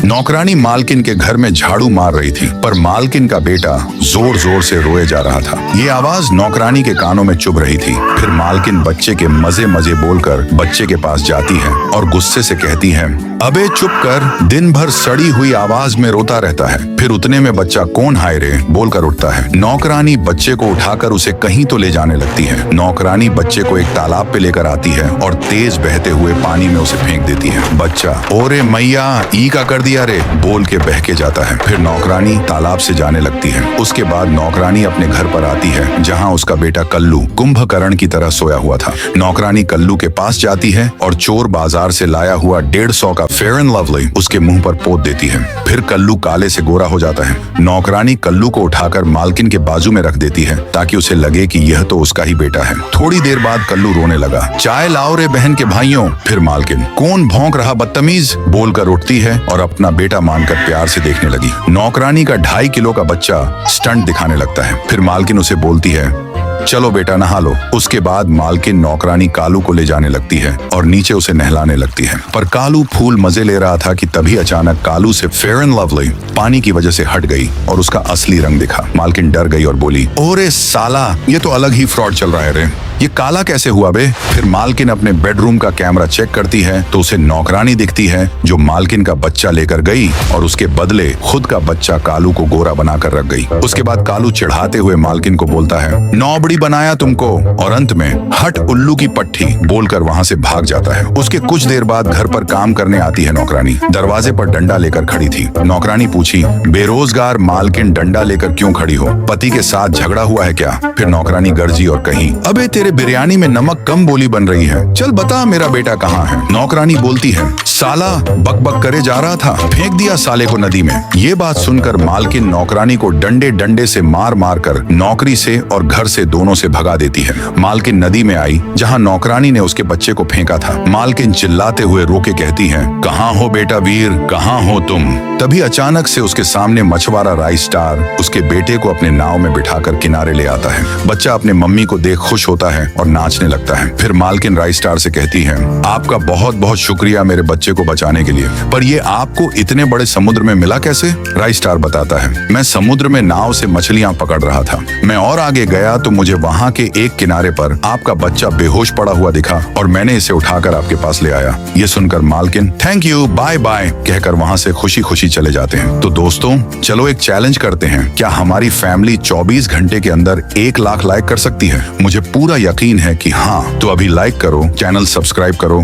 नौकरानी मालकिन के घर में झाड़ू मार रही थी, पर मालकिन का बेटा जोर जोर से रोए जा रहा था। ये आवाज नौकरानी के कानों में चुभ रही थी। फिर मालकिन बच्चे के मजे मजे बोलकर बच्चे के पास जाती है और गुस्से से कहती है, अबे चुप कर, दिन भर सड़ी हुई आवाज में रोता रहता है। फिर उतने में बच्चा कौन हाय रे बोलकर उठता है। नौकरानी बच्चे को उठाकर उसे कहीं तो ले जाने लगती है। नौकरानी बच्चे को एक तालाब पे लेकर आती है और तेज बहते हुए पानी में उसे फेंक देती है। बच्चा ओरे मैया ई का कर दिया रे बोल के बह के जाता है। फिर नौकरानी तालाब से जाने लगती है। उसके बाद नौकरानी अपने घर पर आती है, जहाँ उसका बेटा कल्लू कुंभकर्ण की तरह सोया हुआ था। नौकरानी कल्लू के पास जाती है और चोर बाजार से लाया हुआ 150 का फेयर एंड लवली उसके मुंह पर पोत देती है। फिर कल्लू काले से गोरा हो जाता है। नौकरानी कल्लू को उठाकर मालकिन के बाजू में रख देती है ताकि उसे लगे कि यह तो उसका ही बेटा है। थोड़ी देर बाद कल्लू रोने लगा, चाय लाओ रे बहन के भाइयों। फिर मालकिन कौन भौंक रहा बदतमीज बोलकर उठती है और अपना बेटा मानकर प्यार से देखने लगी। नौकरानी का 2.5 किलो का बच्चा स्टंट दिखाने लगता है। फिर मालकिन उसे बोलती है, चलो बेटा नहा लो। उसके बाद मालकिन नौकरानी कालू को ले जाने लगती है और नीचे उसे नहलाने लगती है। पर कालू फूल मजे ले रहा था कि तभी अचानक कालू से फेयर एंड लवली पानी की वजह से हट गई और उसका असली रंग दिखा। मालकिन डर गई और बोली, ओरे साला, ये तो अलग ही फ्रॉड चल रहा है रे, ये काला कैसे हुआ बे। फिर मालकिन अपने बेडरूम का कैमरा चेक करती है तो उसे नौकरानी दिखती है जो मालकिन का बच्चा लेकर गई और उसके बदले खुद का बच्चा कालू को गोरा बनाकर रख गई। उसके बाद कालू चिढ़ाते हुए मालकिन को बोलता है, नौबड़ी बनाया तुमको, और अंत में हट उल्लू की पट्टी बोलकर वहाँ से भाग जाता है। उसके कुछ देर बाद घर पर काम करने आती है नौकरानी। दरवाजे पर डंडा लेकर खड़ी थी। नौकरानी पूछी, बेरोजगार मालकिन डंडा लेकर क्यों खड़ी हो, पति के साथ झगड़ा हुआ है क्या। फिर नौकरानी गरजी और कही, अबे तेरे बिरयानी में नमक कम बोली बन रही है, चल बता मेरा बेटा कहाँ है। नौकरानी बोलती है, साला बक बक करे जा रहा था, फेंक दिया साले को नदी में। ये बात सुनकर मालकिन नौकरानी को डंडे डंडे से मार मार कर नौकरी से और घर से दोनों से भगा देती है। मालकिन नदी में आई जहाँ नौकरानी ने उसके बच्चे को फेंका था। मालकिन चिल्लाते हुए रोके कहती है, कहाँ हो बेटा वीर, कहाँ हो तुम। तभी अचानक से उसके सामने मछुआरा राइस स्टार उसके बेटे को अपने नाव में बिठाकर किनारे ले आता है। बच्चा अपने मम्मी को देख खुश होता है और नाचने लगता है। फिर मालकिन राइस स्टार से कहती है, आपका बहुत बहुत शुक्रिया मेरे बच्चे को बचाने के लिए, पर ये आपको इतने बड़े समुद्र में मिला कैसे। राइस स्टार बताता है, मैं समुद्र में नाव से मछलियां पकड़ रहा था। मैं और आगे गया तो मुझे वहाँ के एक किनारे पर आपका बच्चा बेहोश पड़ा हुआ दिखा और मैंने इसे उठाकर आपके पास ले आया। ये सुनकर मालकिन थैंक यू बाय बाय कहकर वहाँ से खुशी खुशी चले जाते हैं। तो दोस्तों चलो एक चैलेंज करते हैं, क्या हमारी फैमिली 24 घंटे के अंदर 1 लाख लाइक कर सकती है। मुझे पूरा यकीन है कि हाँ, तो अभी लाइक करो, चैनल सब्सक्राइब करो।